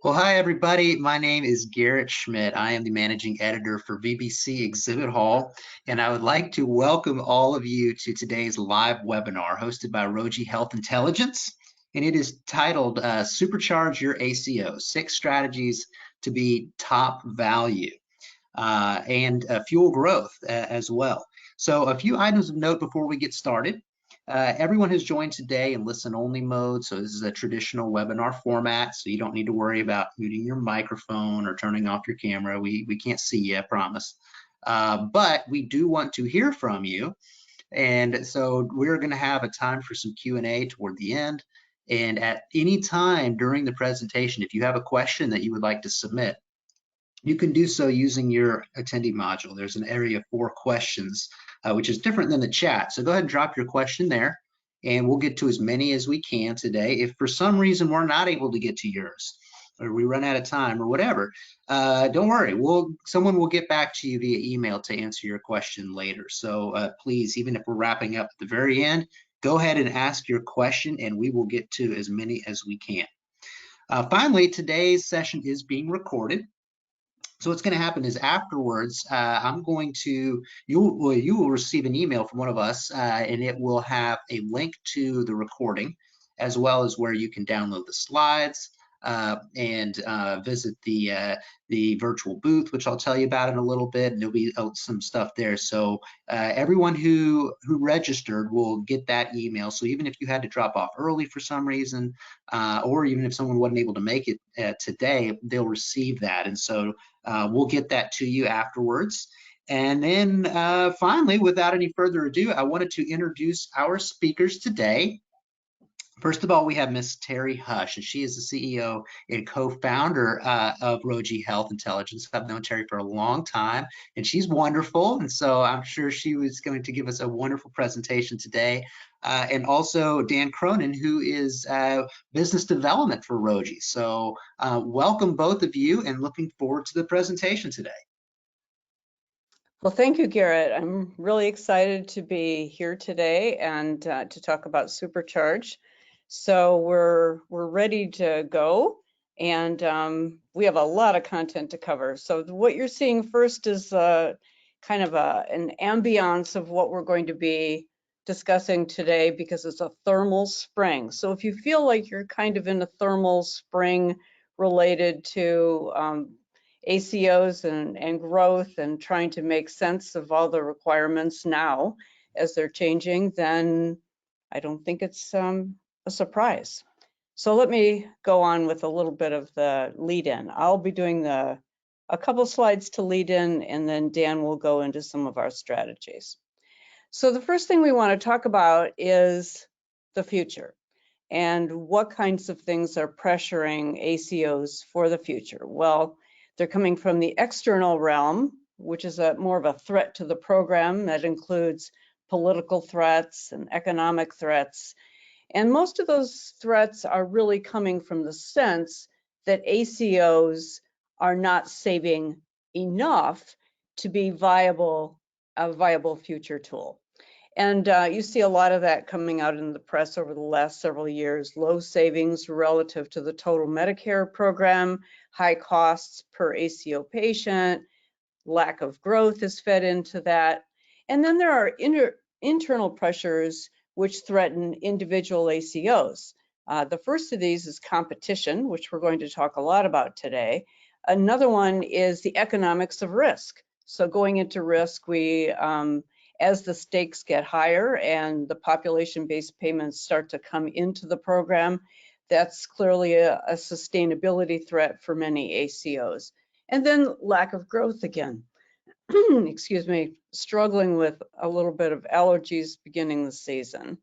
Well, hi, everybody. My name is Garrett Schmidt. I am the managing editor for VBC Exhibit Hall, and I would like to welcome all of you to today's live webinar hosted by Roji Health Intelligence. And it is titled Supercharge Your ACO, 6 Strategies to Be Top Value and Fuel Growth as well. So a few items of note before we get started. Everyone has joined today in listen-only mode, so this is a traditional webinar format, so you don't need to worry about muting your microphone or turning off your camera. We can't see you, I promise. But we do want to hear from you, and so we're going to have a time for some Q&A toward the end. And at any time during the presentation, if you have a question that you would like to submit, you can do so using your attendee module. There's an area for questions, which is different than the chat. So go ahead and drop your question there, and we'll get to as many as we can today. If for some reason we're not able to get to yours, or we run out of time or whatever, don't worry. Someone will get back to you via email to answer your question later. So please, even if we're wrapping up at the very end, go ahead and ask your question, and we will get to as many as we can. Finally, today's session is being recorded. So what's going to happen is afterwards, you will receive an email from one of us, and it will have a link to the recording, as well as where you can download the slides and visit the virtual booth, which I'll tell you about in a little bit. And there'll be some stuff there. So everyone who registered will get that email. So even if you had to drop off early for some reason, or even if someone wasn't able to make it today, they'll receive that. And so we'll get that to you afterwards. And then finally, without any further ado, I wanted to introduce our speakers today. First of all, we have Miss Terry Hush, and she is the CEO and co-founder of Roji Health Intelligence. I've known Terry for a long time, and she's wonderful. And so I'm sure she was going to give us a wonderful presentation today. And also Dan Cronin, who is business development for Roji. So welcome both of you, and looking forward to the presentation today. Well, thank you, Garrett. I'm really excited to be here today and to talk about Supercharge. So we're ready to go, and we have a lot of content to cover. So what you're seeing first is kind of an ambiance of what we're going to be discussing today, because it's a thermal spring. So if you feel like you're kind of in a thermal spring related to ACOs and growth and trying to make sense of all the requirements now as they're changing, then I don't think it's a surprise. So let me go on with a little bit of the lead in. I'll be doing a couple slides to lead in, and then Dan will go into some of our strategies. So the first thing we want to talk about is the future and what kinds of things are pressuring ACOs for the future. Well, they're coming from the external realm, which is more of a threat to the program. That includes political threats and economic threats. And most of those threats are really coming from the sense that ACOs are not saving enough to be a viable future tool. And you see a lot of that coming out in the press over the last several years. Low savings relative to the total Medicare program, high costs per ACO patient, lack of growth is fed into that. And then there are internal pressures which threaten individual ACOs. The first of these is competition, which we're going to talk a lot about today. Another one is the economics of risk. So going into risk, as the stakes get higher and the population-based payments start to come into the program, that's clearly a sustainability threat for many ACOs. And then lack of growth again. Excuse me, struggling with a little bit of allergies beginning the season.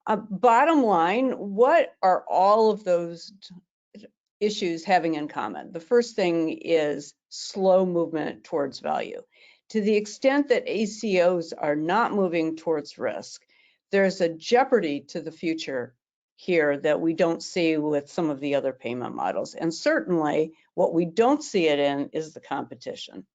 Bottom line, what are all of those issues having in common? The first thing is slow movement towards value. To the extent that ACOs are not moving towards risk, there's a jeopardy to the future here that we don't see with some of the other payment models. And certainly what we don't see it in is the competition.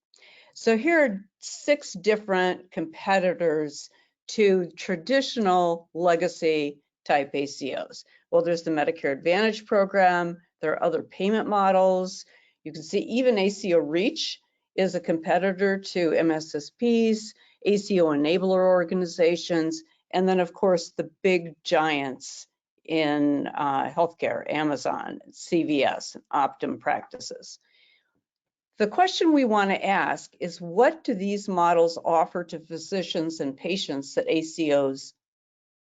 So here are 6 different competitors to traditional legacy type ACOs. Well, there's the Medicare Advantage program, There are other payment models. You can see even ACO Reach is a competitor to MSSPs, ACO enabler organizations, and then of course the big giants in healthcare, Amazon, CVS, Optum practices. The question we want to ask is, what do these models offer to physicians and patients that ACOs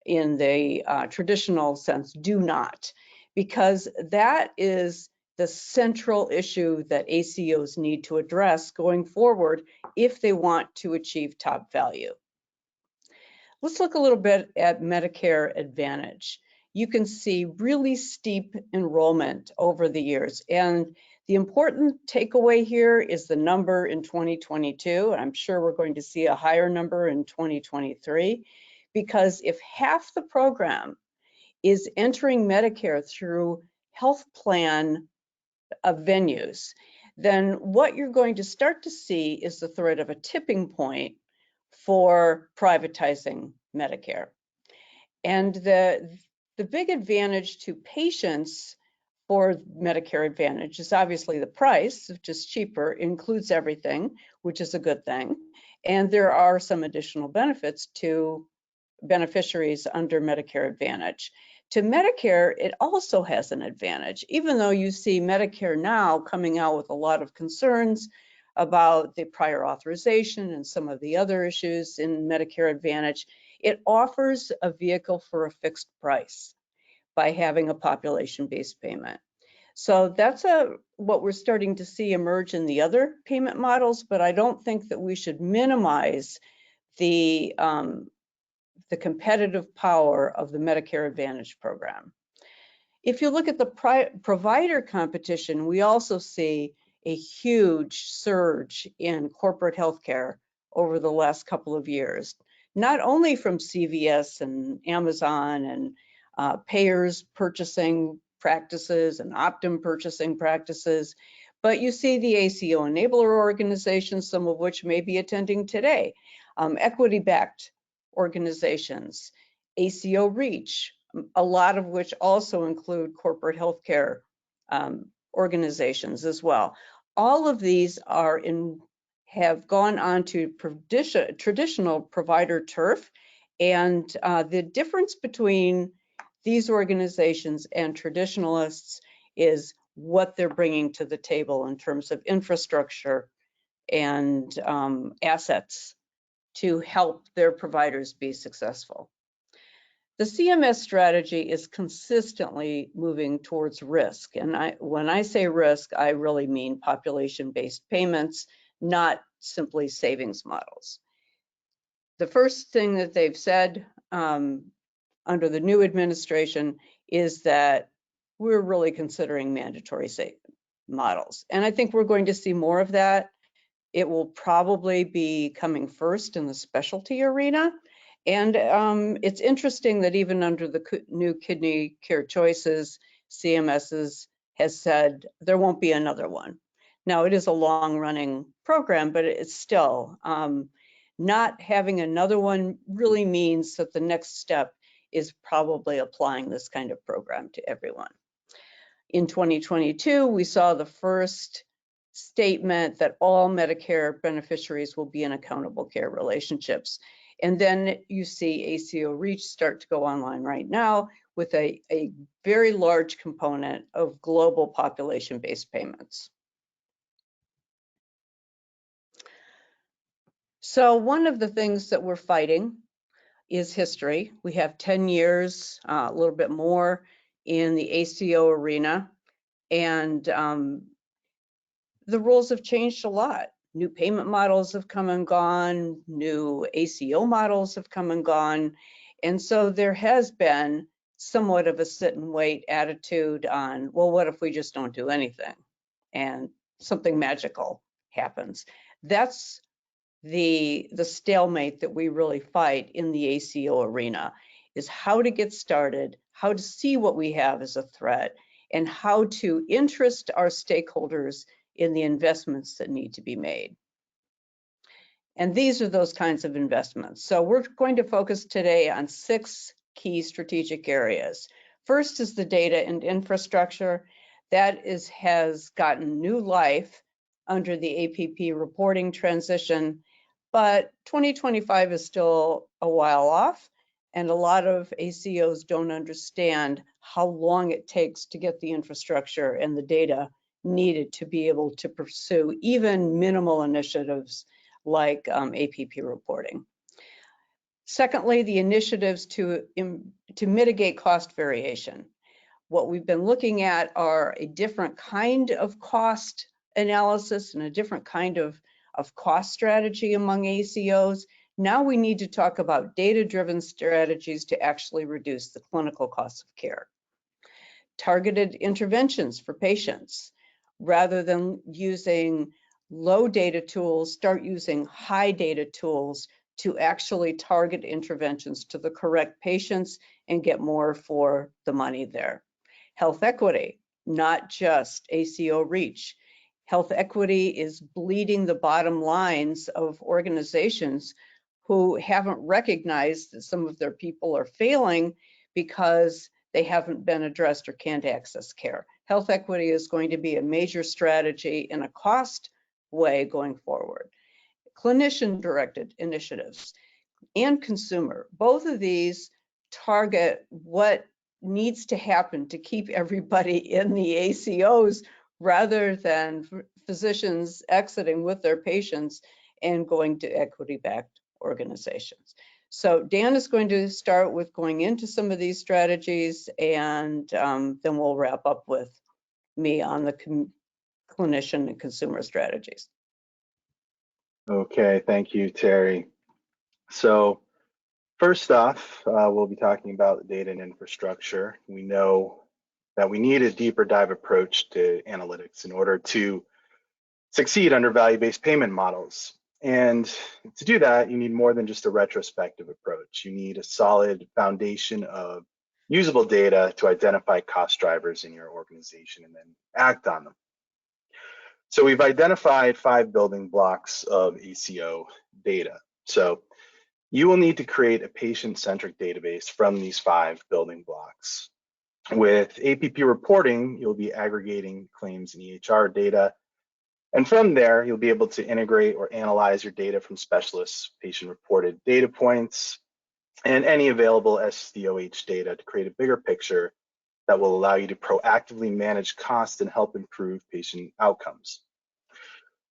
in the traditional sense do not? Because that is the central issue that ACOs need to address going forward if they want to achieve top value. Let's look a little bit at Medicare Advantage. You can see really steep enrollment over the years, and the important takeaway here is the number in 2022. I'm sure we're going to see a higher number in 2023, because if half the program is entering Medicare through health plan venues, then what you're going to start to see is the threat of a tipping point for privatizing Medicare. And the big advantage to patients for Medicare Advantage is obviously the price, which is cheaper, includes everything, which is a good thing. And there are some additional benefits to beneficiaries under Medicare Advantage. To Medicare, it also has an advantage, even though you see Medicare now coming out with a lot of concerns about the prior authorization and some of the other issues in Medicare Advantage. It offers a vehicle for a fixed price by having a population-based payment. So that's what we're starting to see emerge in the other payment models, but I don't think that we should minimize the competitive power of the Medicare Advantage program. If you look at the provider competition, we also see a huge surge in corporate healthcare over the last couple of years, not only from CVS and Amazon and payers purchasing practices and Optum purchasing practices, but you see the ACO enabler organizations, some of which may be attending today, equity-backed organizations, ACO Reach, a lot of which also include corporate healthcare organizations as well. All of these have gone on to traditional provider turf, and the difference between these organizations and traditionalists is what they're bringing to the table in terms of infrastructure and assets to help their providers be successful. The CMS strategy is consistently moving towards risk. And when I say risk, I really mean population-based payments, not simply savings models. The first thing that they've said under the new administration is that we're really considering mandatory models. And I think we're going to see more of that. It will probably be coming first in the specialty arena. And it's interesting that even under the new kidney care choices, CMS has said there won't be another one. Now, it is a long-running program, but it's still not having another one really means that the next step is probably applying this kind of program to everyone. In 2022, we saw the first statement that all Medicare beneficiaries will be in accountable care relationships. And then you see ACO Reach start to go online right now with a very large component of global population-based payments. So one of the things that we're fighting is history. We have 10 years, a little bit more in the ACO arena, and the rules have changed a lot. New payment models have come and gone, new ACO models have come and gone, and so there has been somewhat of a sit and wait attitude on, well, what if we just don't do anything and something magical happens? That's the stalemate that we really fight in the ACO arena, is how to get started, how to see what we have as a threat, and how to interest our stakeholders in the investments that need to be made. And these are those kinds of investments. So we're going to focus today on 6 key strategic areas. First is the data and infrastructure. That has gotten new life under the APP reporting transition, but 2025 is still a while off, and a lot of ACOs don't understand how long it takes to get the infrastructure and the data needed to be able to pursue even minimal initiatives like APP reporting. Secondly, the initiatives to mitigate cost variation. What we've been looking at are a different kind of cost analysis and a different kind of cost strategy among ACOs. Now we need to talk about data-driven strategies to actually reduce the clinical costs of care. Targeted interventions for patients. Rather than using low data tools, start using high data tools to actually target interventions to the correct patients and get more for the money there. Health equity, not just ACO reach. Health equity is bleeding the bottom lines of organizations who haven't recognized that some of their people are failing because they haven't been addressed or can't access care. Health equity is going to be a major strategy in a cost way going forward. Clinician-directed initiatives and consumer, both of these target what needs to happen to keep everybody in the ACOs rather than physicians exiting with their patients and going to equity-backed organizations. So Dan is going to start with going into some of these strategies, and then we'll wrap up with me on the clinician and consumer strategies. Okay, thank you, Terry. So first off, we'll be talking about data and infrastructure. We know that we need a deeper dive approach to analytics in order to succeed under value-based payment models. And to do that, you need more than just a retrospective approach. You need a solid foundation of usable data to identify cost drivers in your organization and then act on them. So we've identified 5 building blocks of ACO data. So you will need to create a patient-centric database from these 5 building blocks. With APP reporting, you'll be aggregating claims and EHR data. And from there, you'll be able to integrate or analyze your data from specialists, patient-reported data points, and any available SDOH data to create a bigger picture that will allow you to proactively manage costs and help improve patient outcomes.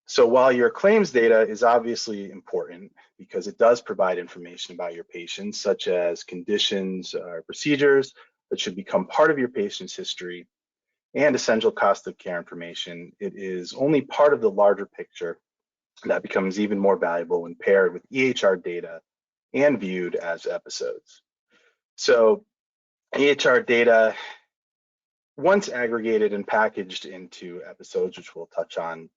So while your claims data is obviously important because it does provide information about your patients, such as conditions or procedures that should become part of your patient's history and essential cost of care information, it is only part of the larger picture that becomes even more valuable when paired with EHR data and viewed as episodes. So EHR data, once aggregated and packaged into episodes, which we'll touch on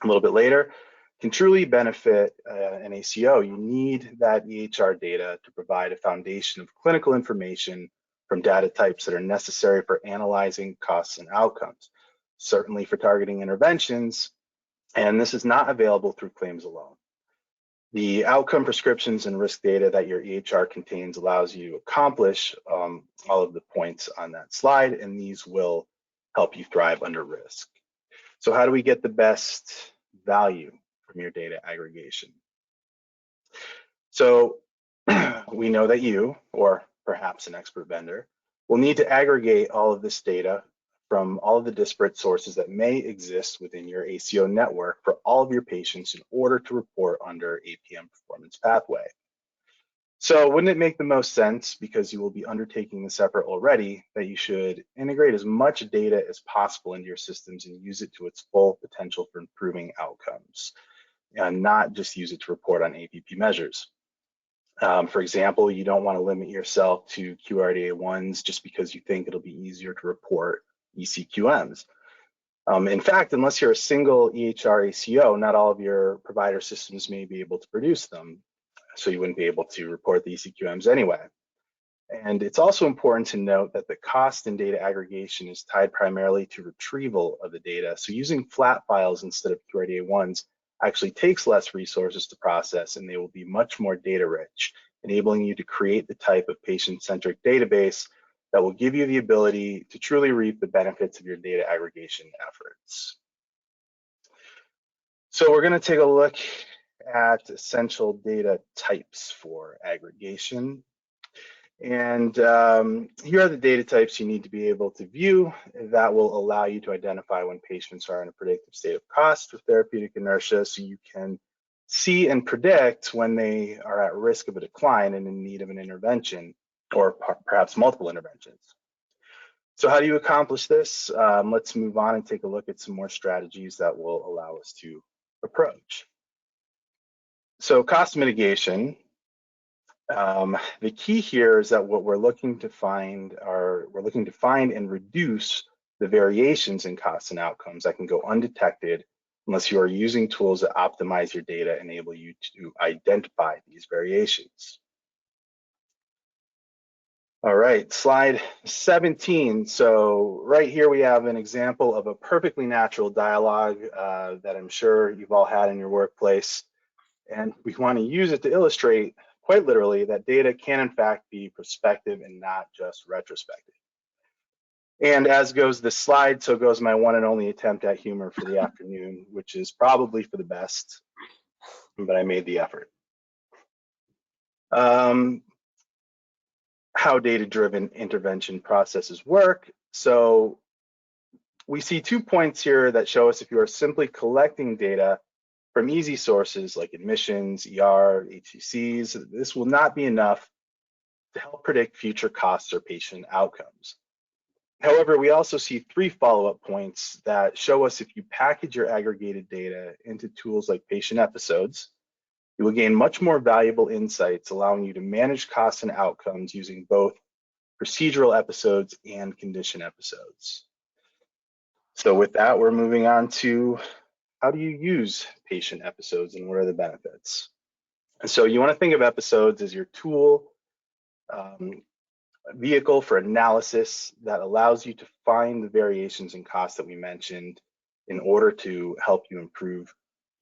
a little bit later, can truly benefit an ACO. You need that EHR data to provide a foundation of clinical information from data types that are necessary for analyzing costs and outcomes, certainly for targeting interventions, and this is not available through claims alone. The outcome prescriptions and risk data that your EHR contains allows you to accomplish all of the points on that slide, and these will help you thrive under risk. So how do we get the best value from your data aggregation? So we know that you, or perhaps an expert vendor, will need to aggregate all of this data from all of the disparate sources that may exist within your ACO network for all of your patients in order to report under APM performance pathway. So wouldn't it make the most sense, because you will be undertaking this effort already, that you should integrate as much data as possible into your systems and use it to its full potential for improving outcomes, and not just use it to report on APP measures. For example, you don't want to limit yourself to QRDA1s just because you think it'll be easier to report ECQMs. In fact, unless you're a single EHR ACO, not all of your provider systems may be able to produce them, so you wouldn't be able to report the ECQMs anyway. And it's also important to note that the cost in data aggregation is tied primarily to retrieval of the data. So using flat files instead of QRDA1s actually takes less resources to process, and they will be much more data rich, enabling you to create the type of patient-centric database that will give you the ability to truly reap the benefits of your data aggregation efforts. So we're going to take a look at essential data types for aggregation. And here are the data types you need to be able to view that will allow you to identify when patients are in a predictive state of cost or therapeutic inertia, so you can see and predict when they are at risk of a decline and in need of an intervention, or perhaps multiple interventions. So how do you accomplish this? Let's move on and take a look at some more strategies that will allow us to approach. So cost mitigation. The key here is that what we're looking to find and reduce the variations in costs and outcomes that can go undetected unless you are using tools that optimize your data and enable you to identify these variations. All right, slide 17. So right here we have an example of a perfectly natural dialogue that I'm sure you've all had in your workplace. And we want to use it to illustrate, quite literally, that data can in fact be prospective and not just retrospective. And as goes this slide, so goes my one and only attempt at humor for the afternoon, which is probably for the best, but I made the effort. How data-driven intervention processes work. So we see 2 points here that show us if you are simply collecting data from easy sources like admissions, ER, HCCs, this will not be enough to help predict future costs or patient outcomes. However, we also see 3 follow-up points that show us if you package your aggregated data into tools like patient episodes, you will gain much more valuable insights, allowing you to manage costs and outcomes using both procedural episodes and condition episodes. So with that, we're moving on to how do you use patient episodes and what are the benefits? And so you want to think of episodes as your tool, vehicle for analysis that allows you to find the variations in costs that we mentioned in order to help you improve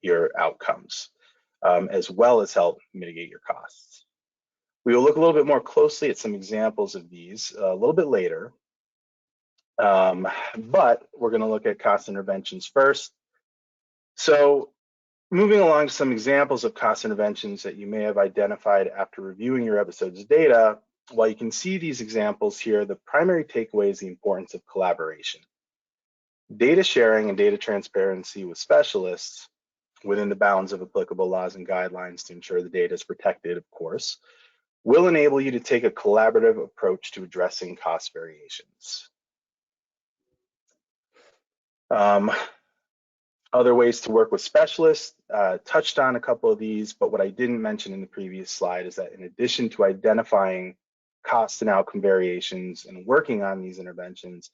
your outcomes, as well as help mitigate your costs. We will look a little bit more closely at some examples of these a little bit later, but we're going to look at cost interventions first. So moving along to some examples of cost interventions that you may have identified after reviewing your episode's data, while you can see these examples here, the primary takeaway is the importance of collaboration. Data sharing and data transparency with specialists within the bounds of applicable laws and guidelines to ensure the data is protected, of course, will enable you to take a collaborative approach to addressing cost variations. Other ways to work with specialists, touched on a couple of these, but what I didn't mention in the previous slide is that in addition to identifying cost and outcome variations and working on these interventions,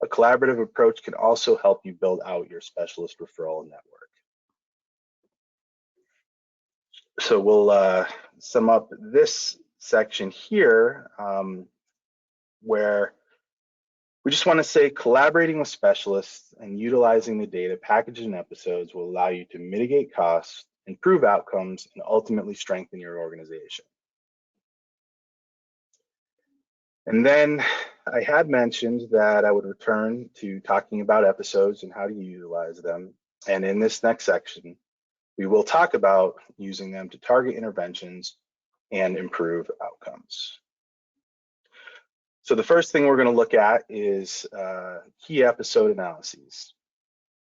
a collaborative approach can also help you build out your specialist referral network. So we'll sum up this section here, where we just want to say collaborating with specialists and utilizing the data packaged in episodes will allow you to mitigate costs, improve outcomes, and ultimately strengthen your organization. And then I had mentioned that I would return to talking about episodes and how to utilize them. And in this next section, we will talk about using them to target interventions and improve outcomes. So the first thing we're going to look at is key episode analyses.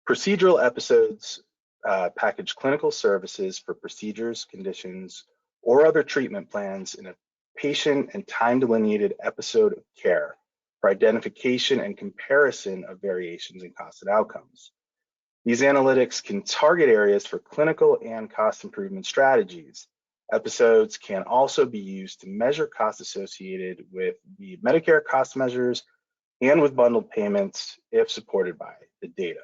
Procedural episodes package clinical services for procedures, conditions, or other treatment plans in a patient and time delineated episode of care for identification and comparison of variations in costs and outcomes. These analytics can target areas for clinical and cost improvement strategies. Episodes can also be used to measure costs associated with the Medicare cost measures and with bundled payments if supported by the data.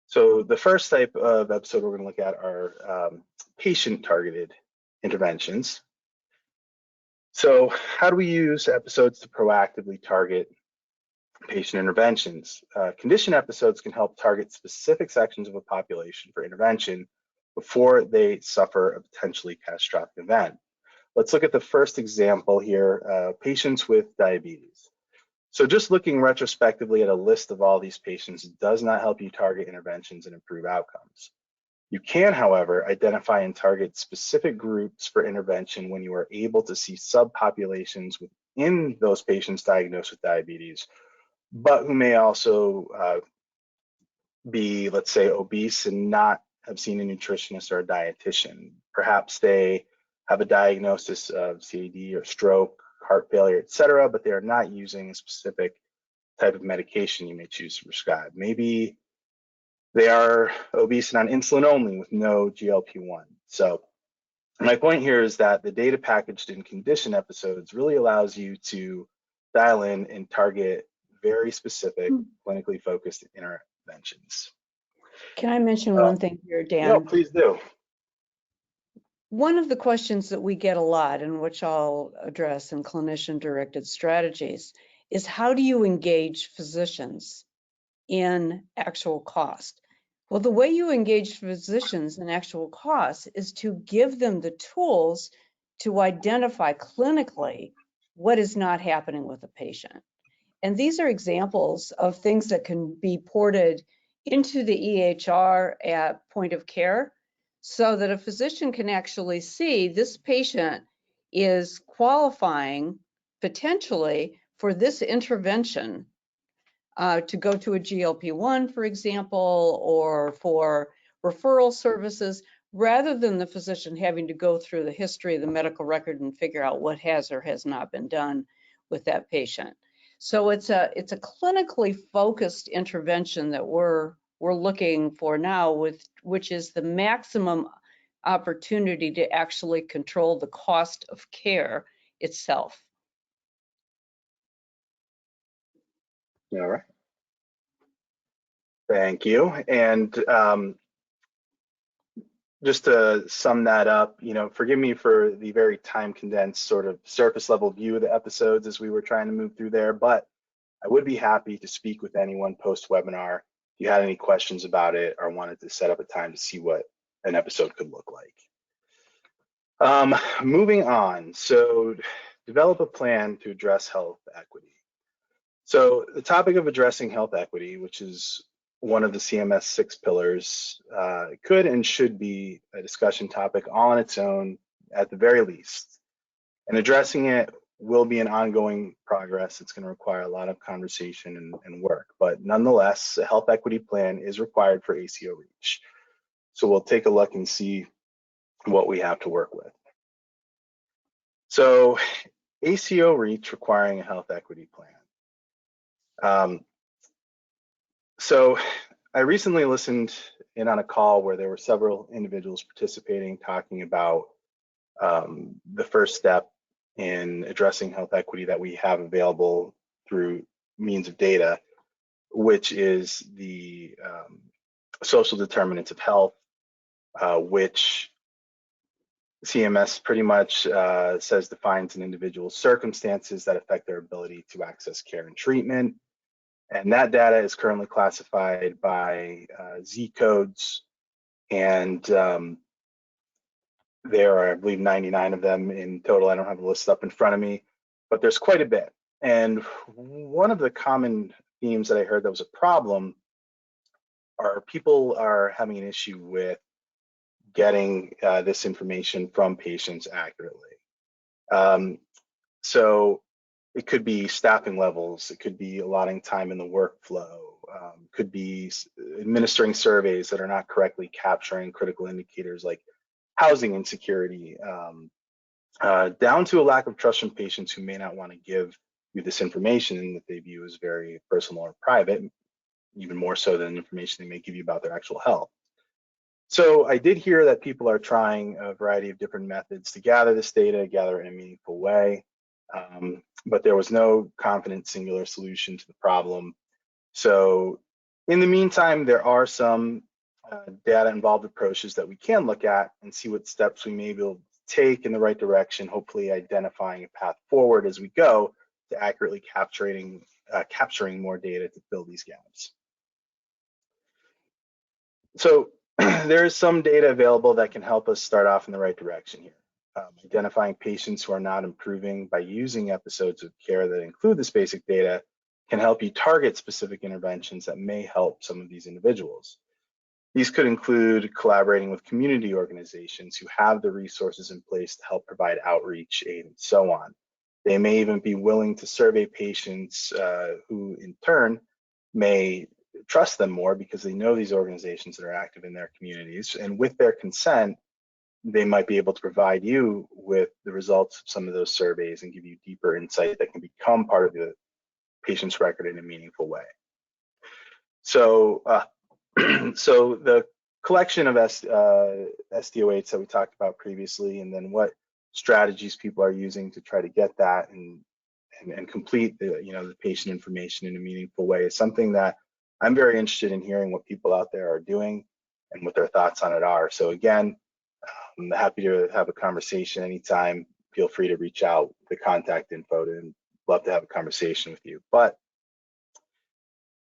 So the first type of episode we're going to look at are patient-targeted interventions. So how do we use episodes to proactively target patient interventions? Condition episodes can help target specific sections of a population for intervention before they suffer a potentially catastrophic event. let's look at the first example here, patients with diabetes. So just looking retrospectively at a list of all these patients does not help you target interventions and improve outcomes. You can, however, identify and target specific groups for intervention when you are able to see subpopulations within those patients diagnosed with diabetes, but who may also be, let's say, obese and not have seen a nutritionist or a dietitian. Perhaps they have a diagnosis of CAD or stroke, heart failure, etc., but they are not using a specific type of medication you may choose to prescribe. Maybe they are obese and on insulin only with no GLP-1. So my point here is that the data packaged in condition episodes really allows you to dial in and target very specific clinically focused interventions. Can I mention one thing here, Dan? No, please do. One of the questions that we get a lot, and which I'll address in clinician-directed strategies, is how do you engage physicians in actual cost? Well, the way you engage physicians in actual cost is to give them the tools to identify clinically what is not happening with a patient. And these are examples of things that can be ported into the EHR at point of care so that a physician can actually see this patient is qualifying potentially for this intervention to go to a GLP-1, for example, or for referral services, rather than the physician having to go through the history of the medical record and figure out what has or has not been done with that patient. So it's a clinically focused intervention that we're looking for now, which is the maximum opportunity to actually control the cost of care itself. All right. Thank you. And just to sum that up, forgive me for the very time condensed sort of surface level view of the episodes as we were trying to move through there, but I would be happy to speak with anyone post webinar if you had any questions about it or wanted to set up a time to see what an episode could look like. Moving on, so develop a plan to address health equity. So the topic of addressing health equity, which is one of the CMS 6 pillars, could and should be a discussion topic all on its own at the very least. And addressing it will be an ongoing progress. It's going to require a lot of conversation and work, but nonetheless, a health equity plan is required for ACO REACH. So we'll take a look and see what we have to work with. So ACO REACH requiring a health equity plan. So I recently listened in on a call where there were several individuals participating, talking about the first step in addressing health equity that we have available through means of data, which is the social determinants of health, which CMS pretty much says defines an individual's circumstances that affect their ability to access care and treatment. And that data is currently classified by Z codes, and there are, I believe, 99 of them in total. I don't have the list up in front of me, but there's quite a bit. And one of the common themes that I heard that was a problem are people are having an issue with getting this information from patients accurately. So it could be staffing levels, it could be allotting time in the workflow, could be administering surveys that are not correctly capturing critical indicators like housing insecurity, down to a lack of trust from patients who may not want to give you this information that they view as very personal or private, even more so than information they may give you about their actual health. So I did hear that people are trying a variety of different methods to gather this data, gather it in a meaningful way, but there was no confident singular solution to the problem. So in the meantime, there are some data-involved approaches that we can look at and see what steps we may be able to take in the right direction, hopefully identifying a path forward as we go to accurately capturing more data to fill these gaps. So there is some data available that can help us start off in the right direction here. Identifying patients who are not improving by using episodes of care that include this basic data can help you target specific interventions that may help some of these individuals. These could include collaborating with community organizations who have the resources in place to help provide outreach, aid, and so on. They may even be willing to survey patients who in turn may trust them more because they know these organizations that are active in their communities, and with their consent, they might be able to provide you with the results of some of those surveys and give you deeper insight that can become part of the patient's record in a meaningful way. So, so the collection of SDOHs that we talked about previously, and then what strategies people are using to try to get that and complete the the patient information in a meaningful way is something that I'm very interested in hearing what people out there are doing and what their thoughts on it are. So again, I'm happy to have a conversation anytime. Feel free to reach out, the contact info, and love to have a conversation with you. But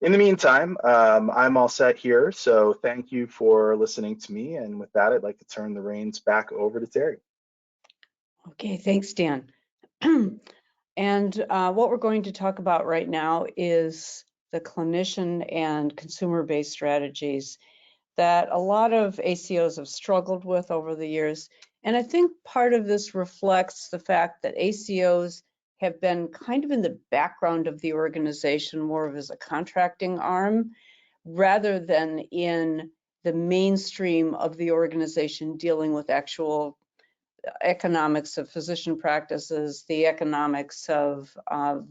in the meantime, I'm all set here. So thank you for listening to me. And with that, I'd like to turn the reins back over to Terry. Okay, thanks, Dan. And what we're going to talk about right now is the clinician and consumer-based strategies that a lot of ACOs have struggled with over the years. And I think part of this reflects the fact that ACOs have been kind of in the background of the organization, more of as a contracting arm, rather than in the mainstream of the organization dealing with actual economics of physician practices, the economics of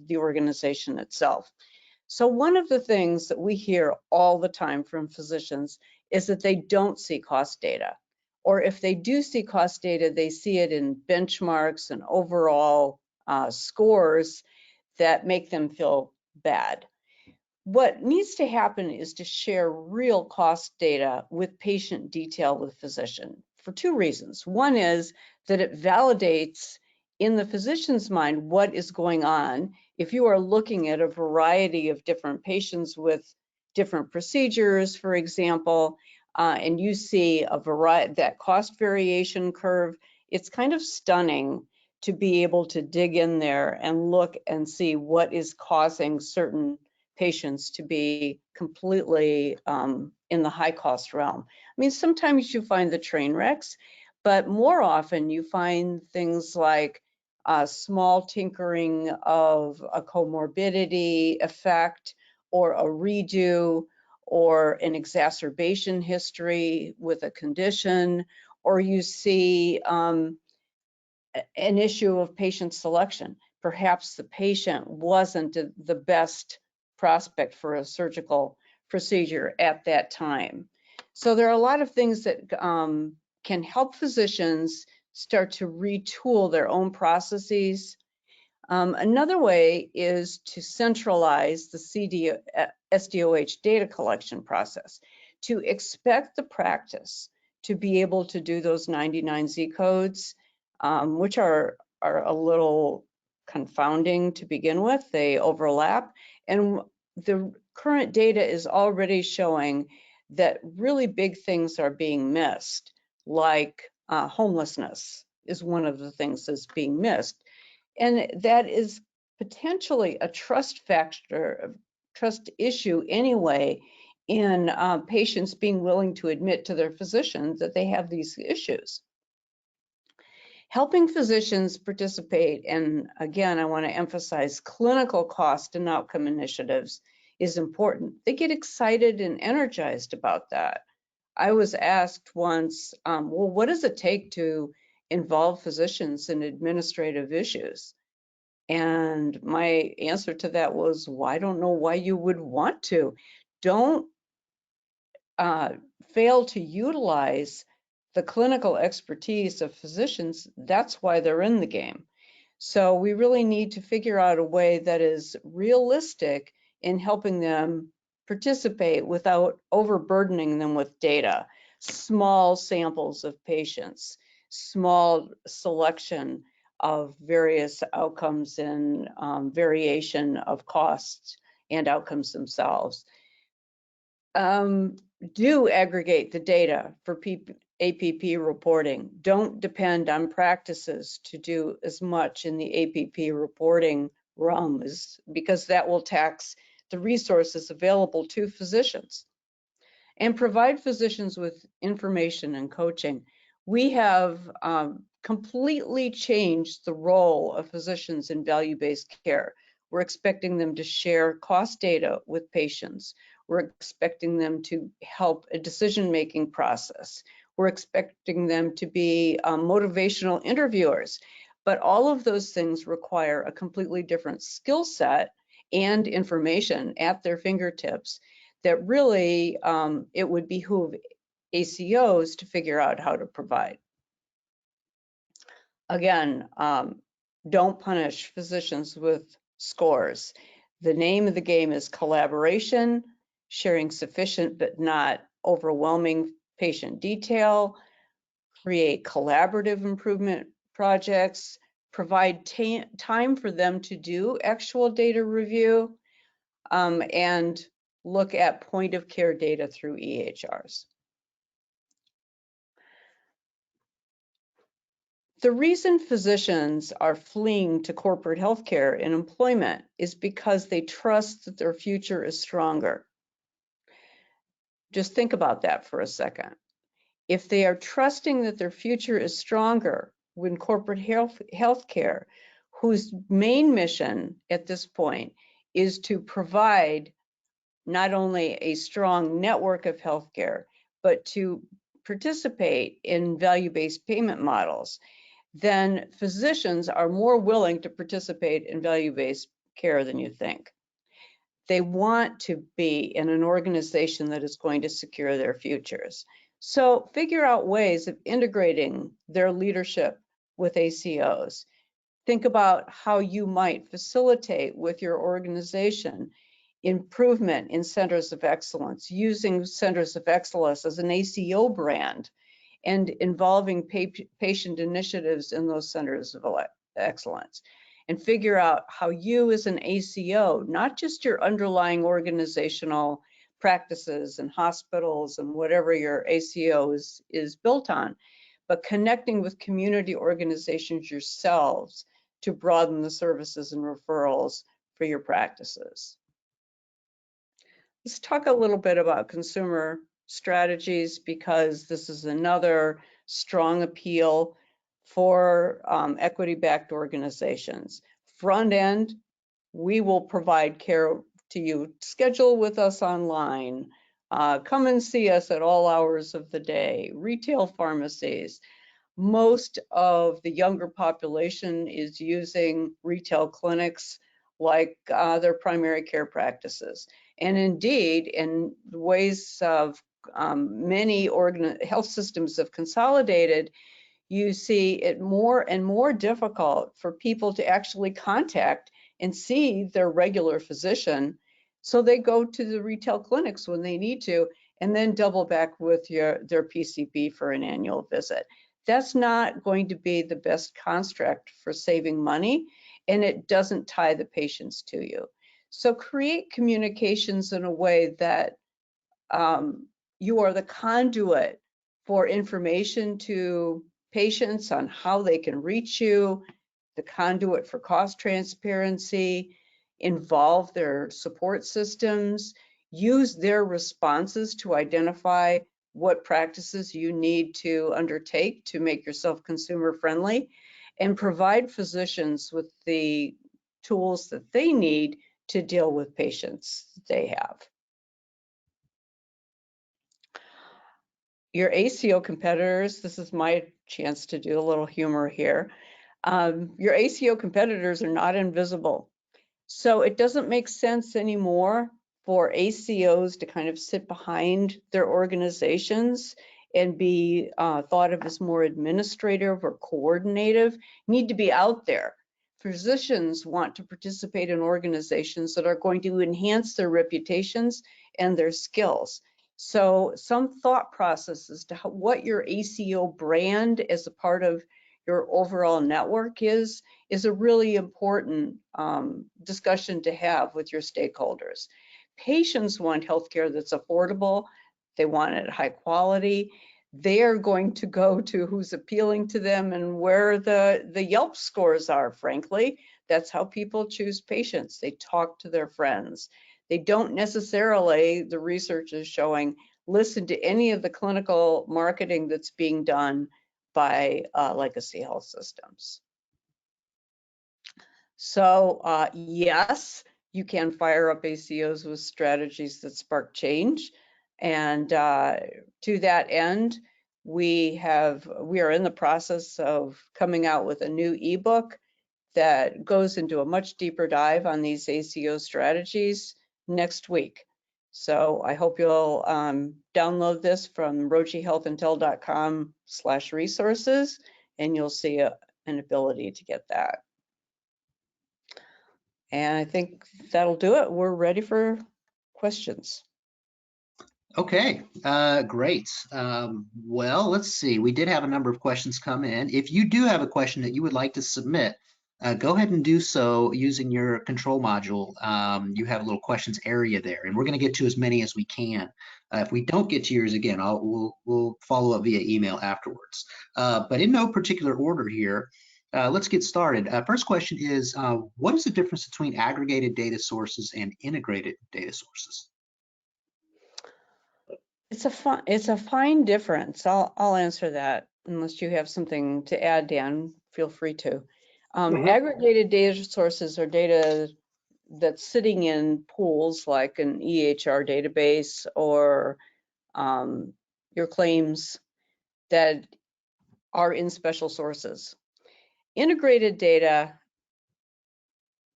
the organization itself. So one of the things that we hear all the time from physicians is that they don't see cost data, or if they do see cost data, they see it in benchmarks and overall scores that make them feel bad. What needs to happen is to share real cost data with patient detail with physician for two reasons. One is that it validates in the physician's mind what is going on. If you are looking at a variety of different patients with different procedures, for example, and you see a variety, that cost variation curve, it's kind of stunning to be able to dig in there and look and see what is causing certain patients to be completely in the high cost realm. I mean, sometimes you find the train wrecks, but more often you find things like small tinkering of a comorbidity effect or a redo or an exacerbation history with a condition, or you see an issue of patient selection. Perhaps the patient wasn't the best prospect for a surgical procedure at that time. So there are a lot of things that can help physicians start to retool their own processes. Another way is to centralize the SDOH data collection process, to expect the practice to be able to do those 99 Z codes, which are a little confounding to begin with. They overlap, and the current data is already showing that really big things are being missed, like homelessness is one of the things that's being missed. And that is potentially a trust factor, trust issue anyway, in patients being willing to admit to their physician that they have these issues. Helping physicians participate, and again, I want to emphasize clinical cost and outcome initiatives is important. They get excited and energized about that. I was asked once, well, what does it take to involve physicians in administrative issues? And my answer to that was, well, I don't know why you would want to. Don't fail to utilize the clinical expertise of physicians. That's why they're in the game. So we really need to figure out a way that is realistic in helping them participate without overburdening them with data, small samples of patients, small selection of various outcomes and variation of costs and outcomes themselves. do aggregate the data for APP reporting. Don't depend on practices to do as much in the APP reporting realm, because that will tax the resources available to physicians. And provide physicians with information and coaching. We have completely changed the role of physicians in value-based care. We're expecting them to share cost data with patients. We're expecting them to help a decision-making process. We're expecting them to be motivational interviewers. But all of those things require a completely different skill set and information at their fingertips that really it would behoove ACOs to figure out how to provide. Again, don't punish physicians with scores. The name of the game is collaboration, sharing sufficient but not overwhelming patient detail, create collaborative improvement projects, provide time for them to do actual data review, and look at point of care data through EHRs. The reason physicians are fleeing to corporate healthcare and employment is because they trust that their future is stronger. Just think about that for a second. If they are trusting that their future is stronger when corporate healthcare, whose main mission at this point is to provide not only a strong network of healthcare, but to participate in value-based payment models, then physicians are more willing to participate in value-based care than you think. They want to be in an organization that is going to secure their futures. So figure out ways of integrating their leadership with ACOs. Think about how you might facilitate with your organization improvement in centers of excellence, using centers of excellence as an ACO brand, and involving patient initiatives in those centers of excellence. And figure out how you as an ACO, not just your underlying organizational practices and hospitals and whatever your ACO is built on, but connecting with community organizations yourselves to broaden the services and referrals for your practices. Let's talk a little bit about consumer strategies, because this is another strong appeal for equity-backed organizations. Front end, we will provide care to you. Schedule with us online. Come and see us at all hours of the day. Retail pharmacies. Most of the younger population is using retail clinics like their primary care practices. And indeed, in ways of many health systems have consolidated, you see it more and more difficult for people to actually contact and see their regular physician. So they go to the retail clinics when they need to, and then double back with their PCP for an annual visit. That's not going to be the best construct for saving money, and it doesn't tie the patients to you. So create communications in a way that you are the conduit for information to patients on how they can reach you, the conduit for cost transparency, involve their support systems, use their responses to identify what practices you need to undertake to make yourself consumer friendly, and provide physicians with the tools that they need to deal with patients they have. Your ACO competitors, this is my chance to do a little humor here. Your ACO competitors are not invisible. So it doesn't make sense anymore for ACOs to kind of sit behind their organizations and be thought of as more administrative or coordinative. Need to be out there. Physicians want to participate in organizations that are going to enhance their reputations and their skills. So some thought process as to what your ACO brand as a part of your overall network is a really important discussion to have with your stakeholders. Patients want healthcare that's affordable. they want it high quality. They're going to go to who's appealing to them and where the Yelp scores are, frankly. That's how people choose patients. They talk to their friends. They don't necessarily, the research is showing, listen to any of the clinical marketing that's being done by legacy health systems. So yes, you can fire up ACOs with strategies that spark change. And to that end, we are in the process of coming out with a new ebook that goes into a much deeper dive on these ACO strategies next week. So I hope you'll download this from rojihealthintel.com/resources, and you'll see an ability to get that. And I think that'll do it. We're ready for questions. Okay, great. Well, let's see. We did have a number of questions come in. If you do have a question that you would like to submit, go ahead and do so using your control module. You have a little questions area there, and we're going to get to as many as we can. If we don't get to yours again, we'll follow up via email afterwards. But in no particular order here, let's get started. First question is, what is the difference between aggregated data sources and integrated data sources? It's a fine difference. I'll answer that unless you have something to add, Dan. Feel free to. Aggregated data sources are data that's sitting in pools like an EHR database or your claims that are in special sources. Integrated data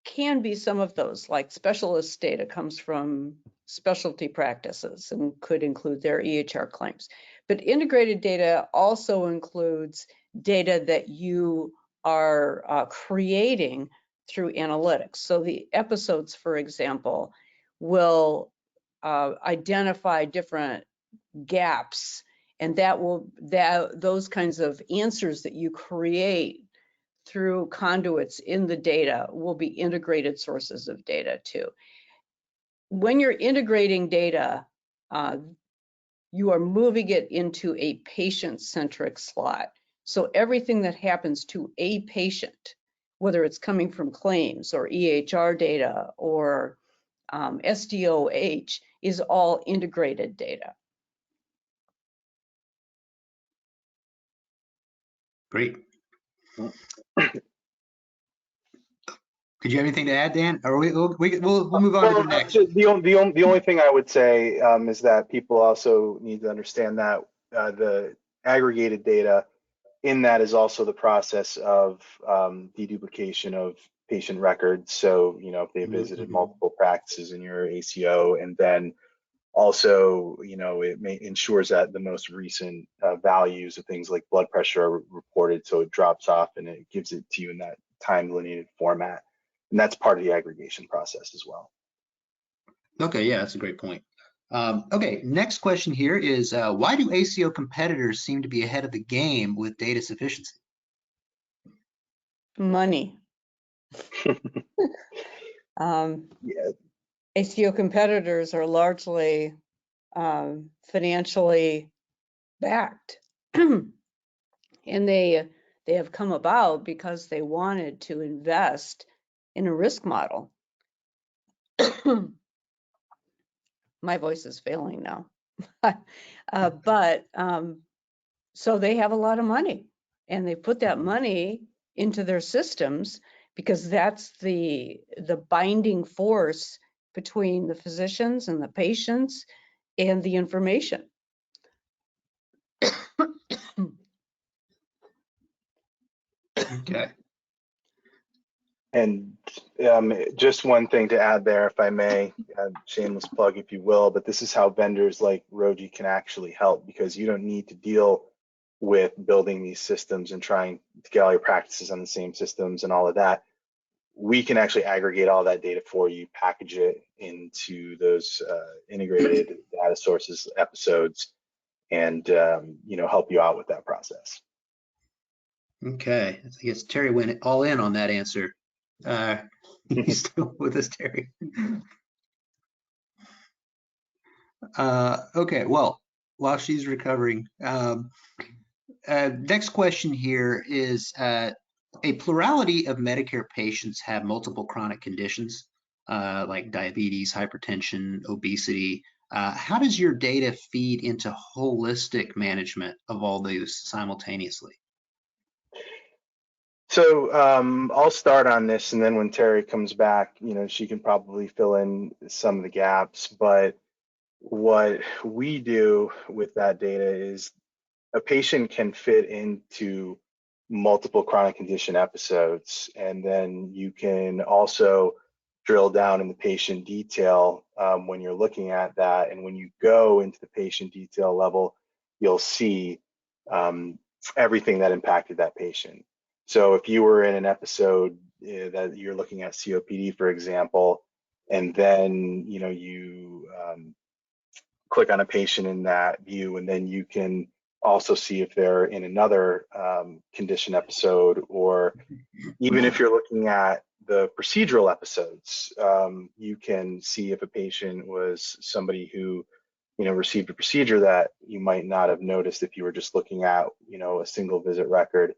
can be some of those, like specialist data comes from specialty practices and could include their EHR claims. But integrated data also includes data that you are creating through analytics. So the episodes, for example, will identify different gaps, and those kinds of answers that you create through conduits in the data will be integrated sources of data too. When you're integrating data, you are moving it into a patient-centric slot. So everything that happens to a patient, whether it's coming from claims or EHR data or SDOH, is all integrated data. Great. Did you have anything to add, Dan? Or we'll move on to the next. The only thing I would say is that people also need to understand that the aggregated data in that is also the process of deduplication of patient records. So, you know, if they visited multiple practices in your ACO, and then also, you know, it ensures that the most recent values of things like blood pressure are reported, so it drops off and it gives it to you in that time delineated format. And that's part of the aggregation process as well. Okay, yeah, that's a great point. Okay, next question here is, why do ACO competitors seem to be ahead of the game with data sufficiency? Money. Yeah. ACO competitors are largely financially backed. And they have come about because they wanted to invest in a risk model. My voice is failing now. So they have a lot of money, and they put that money into their systems because that's the binding force between the physicians and the patients and the information. Okay. And just one thing to add there, if I may, shameless plug, if you will, but this is how vendors like Roji can actually help, because you don't need to deal with building these systems and trying to get all your practices on the same systems and all of that. We can actually aggregate all that data for you, package it into those integrated data sources, episodes, and you know, help you out with that process. Okay, I guess Terry went all in on that answer. He's still with us, Terry. Okay, well, while she's recovering. Next question here is, a plurality of Medicare patients have multiple chronic conditions, like diabetes, hypertension, obesity. How does your data feed into holistic management of all those simultaneously? So I'll start on this, and then when Terry comes back, she can probably fill in some of the gaps. But what we do with that data is a patient can fit into multiple chronic condition episodes, and then you can also drill down in the patient detail when you're looking at that. And when you go into the patient detail level, you'll see everything that impacted that patient. So if you were in an episode that you're looking at COPD, for example, and then you click on a patient in that view, and then you can also see if they're in another condition episode, or even if you're looking at the procedural episodes, you can see if a patient was somebody who received a procedure that you might not have noticed if you were just looking at a single visit record.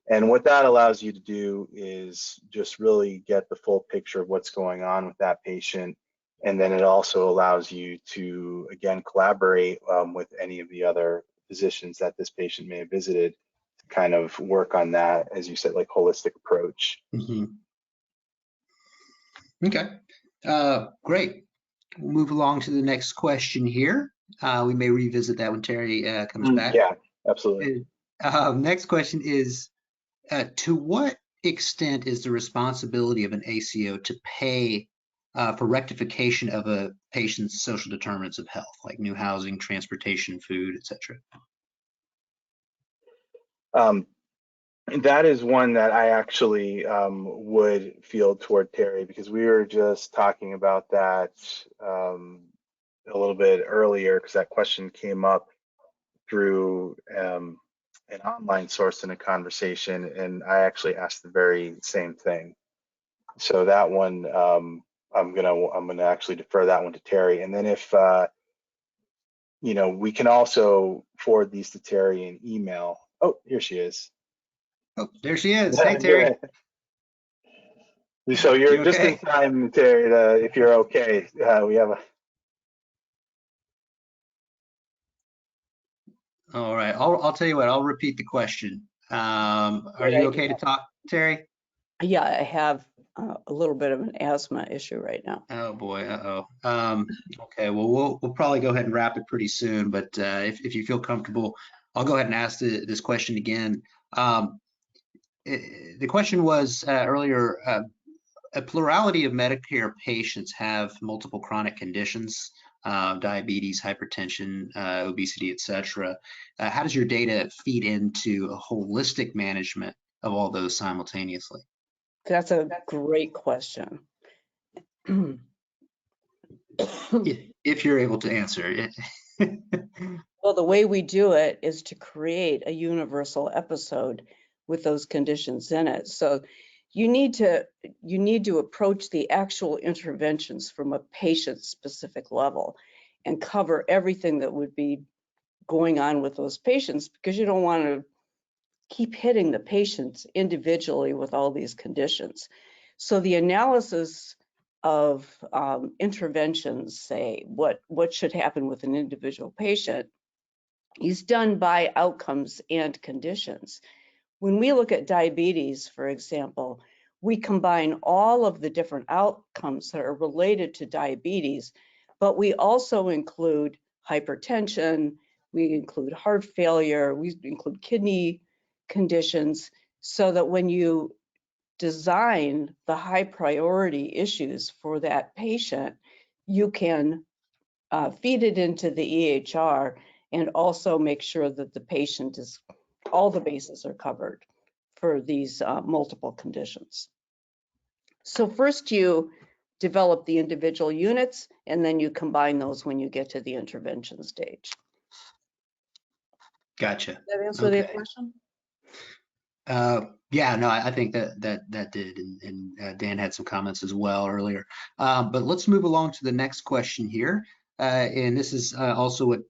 And what that allows you to do is just really get the full picture of what's going on with that patient. And then it also allows you to, again, collaborate with any of the other physicians that this patient may have visited to kind of work on that, as you said, like holistic approach. Mm-hmm. Okay, great. We'll move along to the next question here. We may revisit that when Terry comes back. Yeah, absolutely. Next question is, to what extent is the responsibility of an ACO to pay for rectification of a patient's social determinants of health, like new housing, transportation, food, etc.? That is one that I actually would field toward Terry, because we were just talking about that a little bit earlier, because that question came up through an online source in a conversation, and I actually asked the very same thing. So that one, I'm gonna actually defer that one to Terry, and then if we can also forward these to Terry in email. Oh, here she is. Oh, there she is. Hey, Terry. So you're just okay? in time, Terry. If you're okay, we have a. All right. I'll tell you what. I'll repeat the question. Are you okay to talk, Terry? Yeah, I have a little bit of an asthma issue right now. Oh boy. Okay. Well, we'll probably go ahead and wrap it pretty soon. But if you feel comfortable, I'll go ahead and ask this question again. The question was earlier, a plurality of Medicare patients have multiple chronic conditions, diabetes, hypertension, obesity, etc. How does your data feed into a holistic management of all those simultaneously? That's a great question. If you're able to answer it. Well, the way we do it is to create a universal episode with those conditions in it. So you need to approach the actual interventions from a patient-specific level and cover everything that would be going on with those patients, because you don't want to keep hitting the patients individually with all these conditions. So the analysis of interventions, say what should happen with an individual patient, is done by outcomes and conditions. When we look at diabetes, for example, we combine all of the different outcomes that are related to diabetes, but we also include hypertension, we include heart failure, we include kidney conditions, so that when you design the high priority issues for that patient, you can feed it into the EHR and also make sure that the patient is, all the bases are covered for these multiple conditions. So first you develop the individual units, and then you combine those when you get to the intervention stage. Gotcha. Did that answer the question? Yeah, no, I think that did, and Dan had some comments as well earlier. But let's move along to the next question here, and this is also what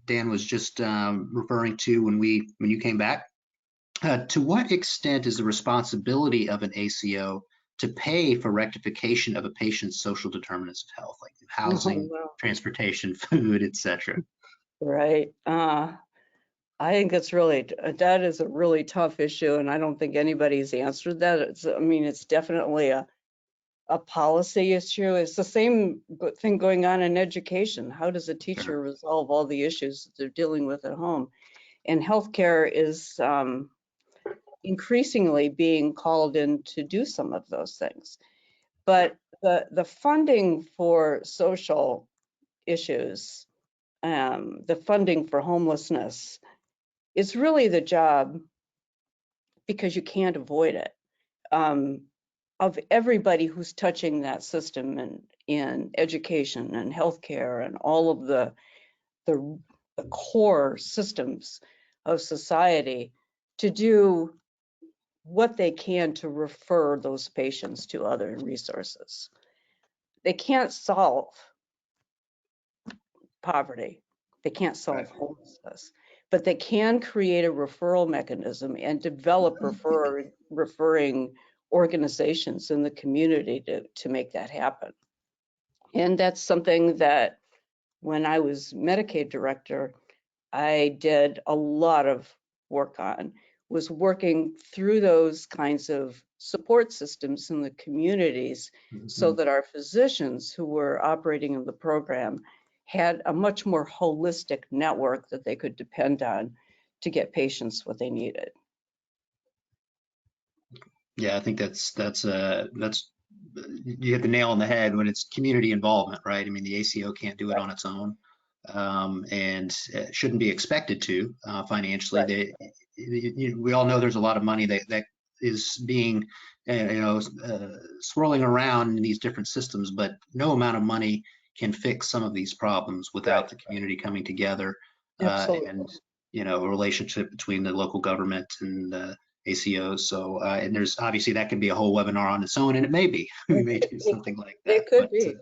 Dan was just referring to when you came back. To what extent is the responsibility of an ACO to pay for rectification of a patient's social determinants of health, like housing, Oh, wow. transportation, food, etc.? Right. I think that is a really tough issue, and I don't think anybody's answered that. I mean, it's definitely a policy issue. It's the same thing going on in education. How does a teacher resolve all the issues that they're dealing with at home? And healthcare is increasingly being called in to do some of those things. But the funding for social issues, the funding for homelessness, is really the job, because you can't avoid it, of everybody who's touching that system in education and healthcare and all of the core systems of society, to do what they can to refer those patients to other resources. They can't solve poverty. They can't solve homelessness, but they can create a referral mechanism and develop referring organizations in the community to make that happen. And that's something that when I was Medicaid director, I did a lot of work on, was working through those kinds of support systems in the communities so that our physicians who were operating in the program had a much more holistic network that they could depend on to get patients what they needed. Yeah, I think that's you hit the nail on the head when it's community involvement, right? I mean, the ACO can't do it on its own, and it shouldn't be expected to financially. Right. We all know there's a lot of money that is being, swirling around in these different systems, but no amount of money can fix some of these problems without the community coming together, Absolutely. and a relationship between the local government and ACOs. So, and there's obviously that can be a whole webinar on its own, and it may be. We may do something like that. It could be.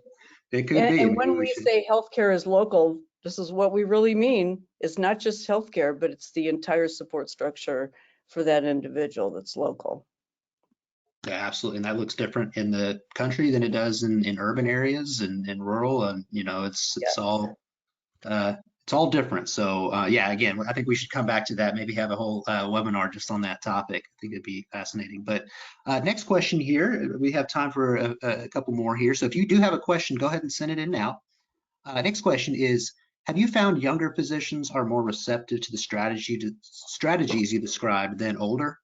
It could be. And Maybe when we we should. say healthcare is local, this is what we really mean. It's not just healthcare, but it's the entire support structure for that individual that's local. Yeah, absolutely. And that looks different in the country than it does in urban areas and rural. And, it's all different. So, yeah, again, I think we should come back to that, maybe have a whole webinar just on that topic. I think it'd be fascinating. But next question here, we have time for a couple more here. So if you do have a question, go ahead and send it in now. Next question is, have you found younger physicians are more receptive to the strategies you described than older?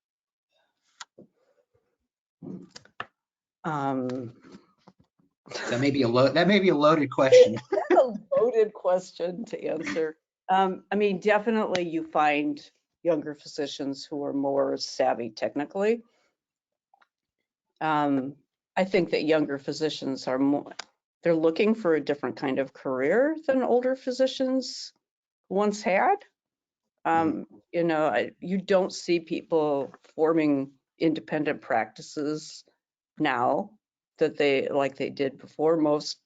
That may be a loaded question. That's a loaded question to answer. I mean, definitely you find younger physicians who are more savvy technically. I think that younger physicians they're looking for a different kind of career than older physicians once had. You don't see people forming independent practices now that they did before. Most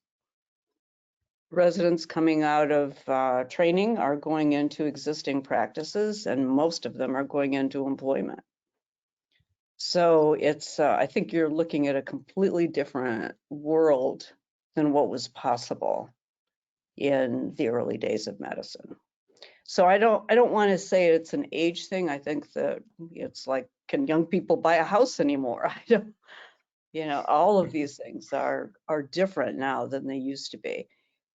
residents coming out of training are going into existing practices, and most of them are going into employment. So I think you're looking at a completely different world than what was possible in the early days of medicine. So I don't want to say it's an age thing. I think that it's like, can young people buy a house anymore? I don't, all of these things are different now than they used to be.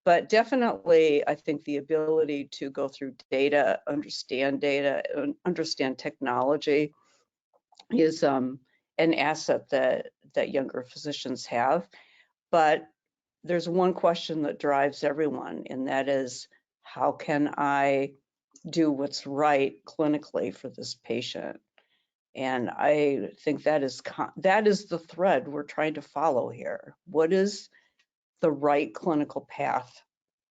But definitely, I think the ability to go through data, understand technology is an asset that younger physicians have. But there's one question that drives everyone, and that is, how can I do what's right clinically for this patient? And I think that is the thread we're trying to follow here. What is the right clinical path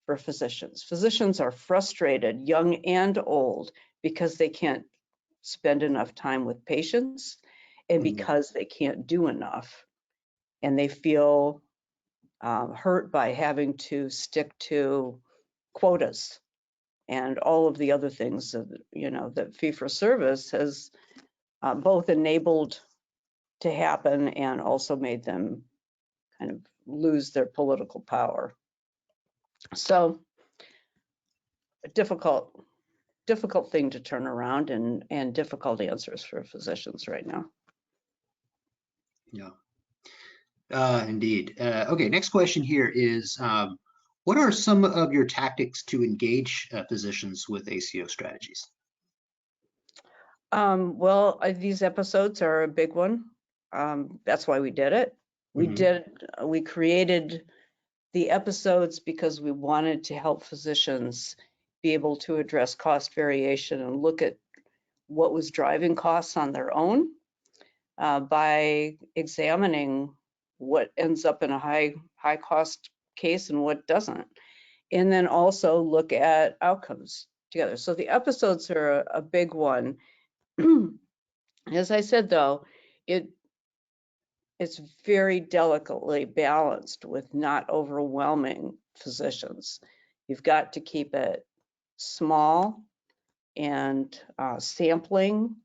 for physicians? Physicians are frustrated, young and old, because they can't spend enough time with patients and because they can't do enough. And they feel hurt by having to stick to quotas and all of the other things that, that fee-for-service has both enabled to happen and also made them kind of lose their political power. So a difficult thing to turn around, and difficult answers for physicians right now. Yeah, indeed. Okay, next question here is, what are some of your tactics to engage physicians with ACO strategies? Well, these episodes are a big one. That's why we did it. We created the episodes because we wanted to help physicians be able to address cost variation and look at what was driving costs on their own by examining what ends up in a high cost case and what doesn't, and then also look at outcomes together. So the episodes are a big one. As I said, though, it's very delicately balanced with not overwhelming physicians. You've got to keep it small and sampling.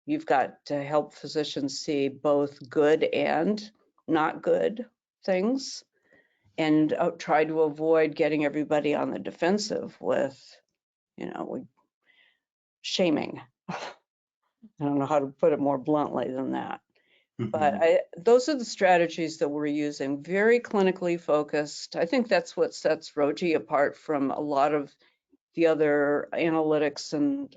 You've got to help physicians see both good and not good things, and try to avoid getting everybody on the defensive with, shaming. I don't know how to put it more bluntly than that. But those are the strategies that we're using, very clinically focused. I think that's what sets Roji apart from a lot of the other analytics and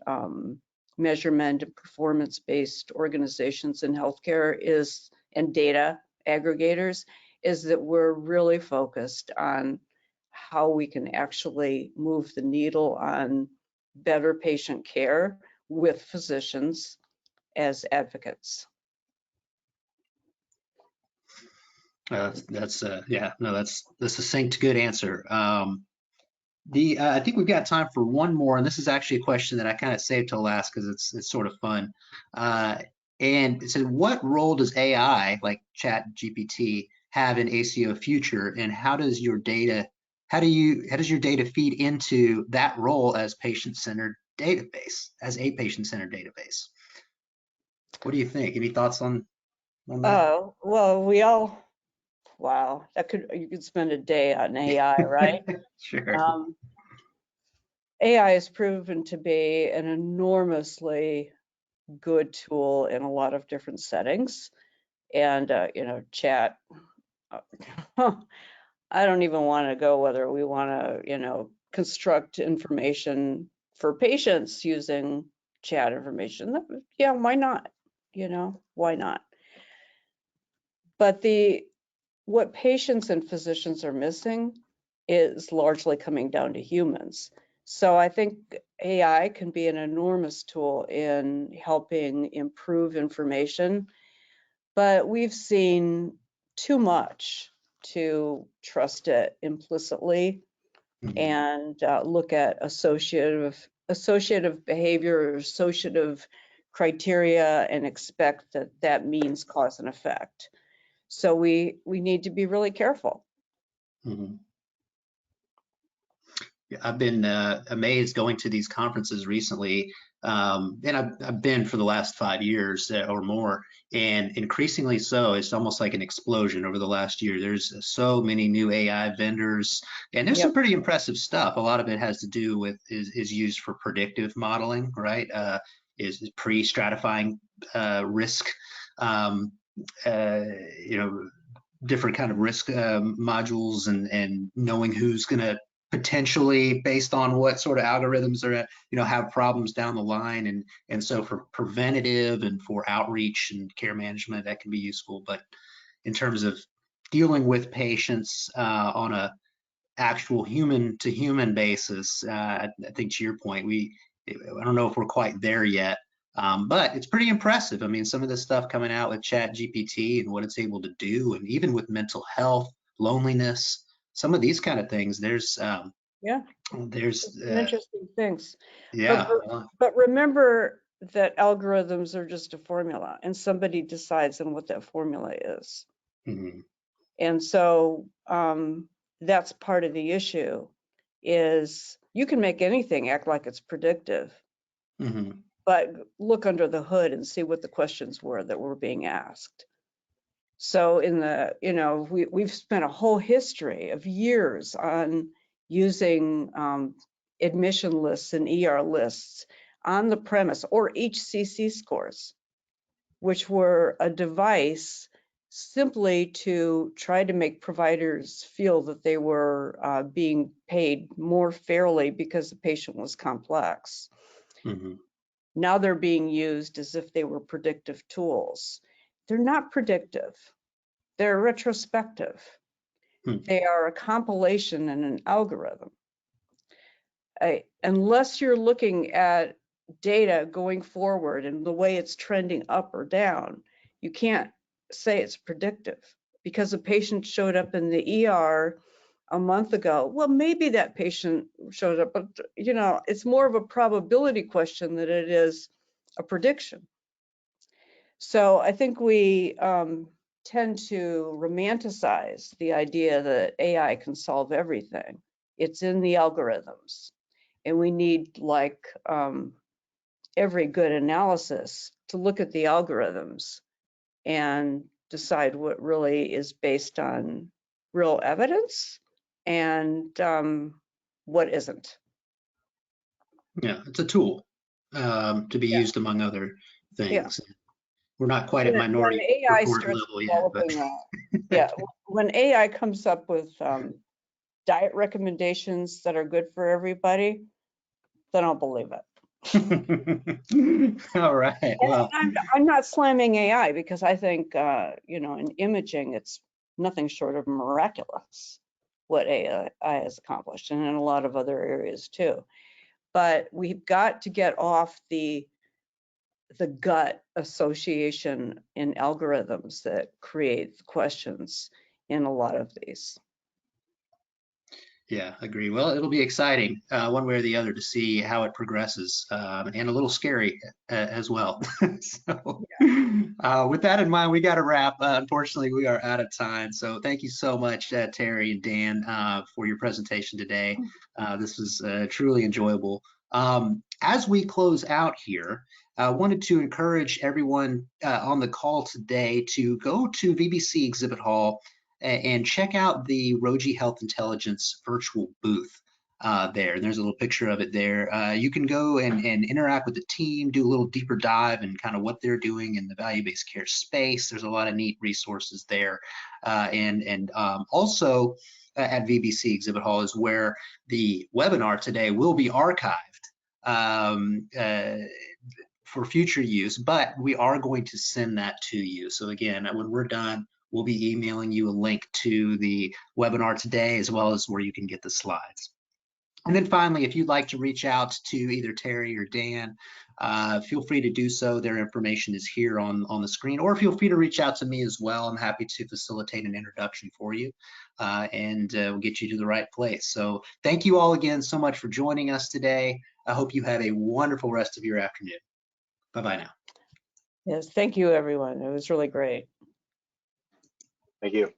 measurement and performance-based organizations in healthcare and data aggregators, is that we're really focused on how we can actually move the needle on better patient care with physicians as advocates. That's a succinct, good answer. I think we've got time for one more, and this is actually a question that I kind of saved till last because it's sort of fun. And it said, what role does AI, like Chat GPT, have in ACO future, and how does your data feed into that role as a patient-centered database? What do you think? Any thoughts on that? Well, wow, you could spend a day on AI, right? Sure. AI has proven to be an enormously good tool in a lot of different settings. And, chat, I don't even want to go whether we want to, construct information for patients using chat information. Yeah, why not? Why not? But what patients and physicians are missing is largely coming down to humans. So I think AI can be an enormous tool in helping improve information, but we've seen too much to trust it implicitly and look at associative behavior or associative criteria and expect that means cause and effect. So we need to be really careful. Yeah, I've been amazed going to these conferences recently, and I've been for the last 5 years or more, and increasingly so. It's almost like an explosion over the last year. There's so many new AI vendors, and there's some pretty impressive stuff. A lot of it has to do with is used for predictive modeling, right? Is pre-stratifying risk. Different kind of risk modules and knowing who's going to potentially, based on what sort of algorithms are have problems down the line, and so for preventative and for outreach and care management, that can be useful. But in terms of dealing with patients on a actual human to human basis, I think to your point, I don't know if we're quite there yet. But it's pretty impressive. I mean, some of the stuff coming out with Chat GPT and what it's able to do, and even with mental health, loneliness, some of these kind of things, there's some interesting things. Yeah. But remember that algorithms are just a formula, and somebody decides on what that formula is. And so that's part of the issue, is You can make anything act like it's predictive, Mhm. but look under the hood and see what the questions were that were being asked. So in the, we've spent a whole history of years on using admission lists and ER lists on the premise, or HCC scores, which were a device simply to try to make providers feel that they were being paid more fairly because the patient was complex. Mhm. Now they're being used as if they were predictive tools. They're not predictive. They're retrospective. Hmm. They are a compilation and an algorithm. Unless you're looking at data going forward and the way it's trending up or down, you can't say it's predictive. Because a patient showed up in the ER a month ago, well, maybe that patient showed up, but it's more of a probability question than it is a prediction. So I think we tend to romanticize the idea that AI can solve everything. It's in the algorithms, and we need, like every good analysis, to look at the algorithms and decide what really is based on real evidence and what isn't. Yeah, it's a tool to be Yeah. used among other Yeah. things. We're not quite at When minority AI report starts level yet, but developing, yeah, when AI comes up with diet recommendations that are good for everybody, then I'll believe it. all right. And Well, I'm not slamming AI, because I think, in imaging, it's nothing short of miraculous what AI has accomplished, and in a lot of other areas too. But we've got to get off the gut association in algorithms that create questions in a lot of these. yeah, agree. Well, it'll be exciting one way or the other to see how it progresses, and a little scary as well. So, with that in mind, we got to wrap. Unfortunately, we are out of time. So, thank you so much, Terry and Dan, for your presentation today. This was truly enjoyable. As we close out here, I wanted to encourage everyone on the call today to go to VBC Exhibit Hall and check out the Roji Health Intelligence virtual booth there. There's a little picture of it there. You can go and interact with the team, do a little deeper dive in kind of what they're doing in the value-based care space. There's a lot of neat resources there. Also at VBC Exhibit Hall is where the webinar today will be archived for future use, but we are going to send that to you. So again, when we're done, we'll be emailing you a link to the webinar today, as well as where you can get the slides. And then finally, if you'd like to reach out to either Terry or Dan, feel free to do so. Their information is here on the screen, or feel free to reach out to me as well. I'm happy to facilitate an introduction for you and we'll get you to the right place. So thank you all again so much for joining us today. I hope you have a wonderful rest of your afternoon. Bye-bye now. Yes, thank you, everyone. It was really great. Thank you.